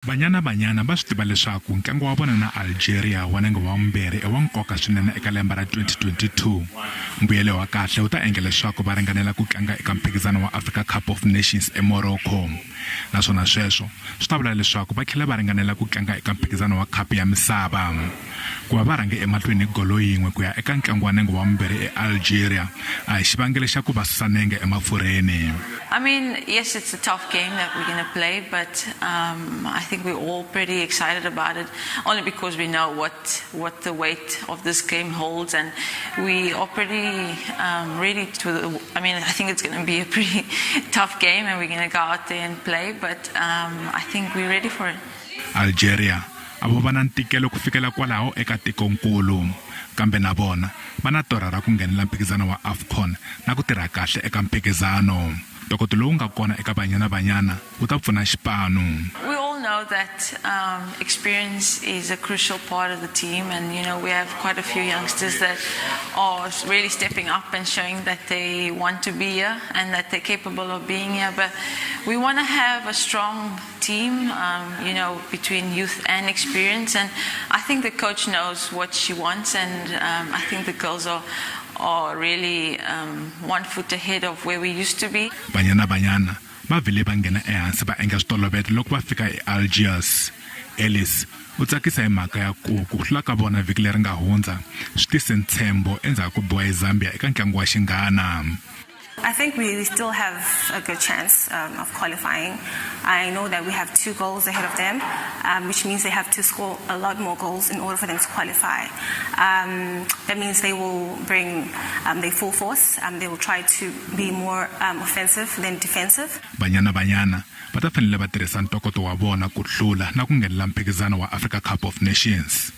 Banyana Banyana va swi tiva leswaku ntlangu wa vona na Algeria wa nenge wa vumbirhi i wa nkoka swinene eka lembe ra 2022. Mbuyelo wa kahle wu ta endla leswaku va ringanela ku tlanga eka mphikizano wa Africa Cup of Nations eMorocco. Naswona sweswo swi ta vula leswaku va tlhela va ringanela ku tlanga eka mphikizano wa Cup ya Misava. Ku va va rhange emahlweni golo yin'we ku ya eka ntlangu wa nenge wa vumbirhi eAlgeria a hi xivangelo xa ku va susa nenge emafurheni. I mean, yes, it's a tough game that we're going to play, but I think we're all pretty excited about it, only because we know what the weight of this game holds, and we are pretty ready to. I mean, I think it's going to be a pretty tough game, and we're going to go out there and play, but I think we're ready for it. Algeria avo va na ntikelo ku fikela kwalaho eka tikonkulu, kambe na vona va na torha ra ku nghenela mphikizano wa Afcon na ku tirha kahle eka mphikizano. Ntokoto lowu nga kona eka Banyana Banyana wu ta pfuna Xipanu. We all know that experience is a crucial part of the team, and we have quite a few youngsters that are really stepping up and showing that they want to be here and that they're capable of being here. But we want to have a strong team, between youth and experience, and I think the coach knows what she wants, and I think the girls are really 1 foot ahead of where we used to be. Banyana Banyana va vile va nghena ehansi va endla switoloveti loko va fika eAlgeria. Ellis u tsakisa hi mhaka ya ku hlula ka vona vhiki leri nga hundza swi tise ntshembo endzhaku ku biwa eZambia eka ntlangu wa xinghana. I think we still have a good chance of qualifying. I know that we have 2 goals ahead of them, which means they have to score a lot more goals in order for them to qualify. That means they will bring their full force. They will try to be more offensive than defensive. Banyana Banyana va ta fanele va tirhisa ntokoto wa vona ku hlula na ku nghenela mphikizano wa Africa Cup of Nations.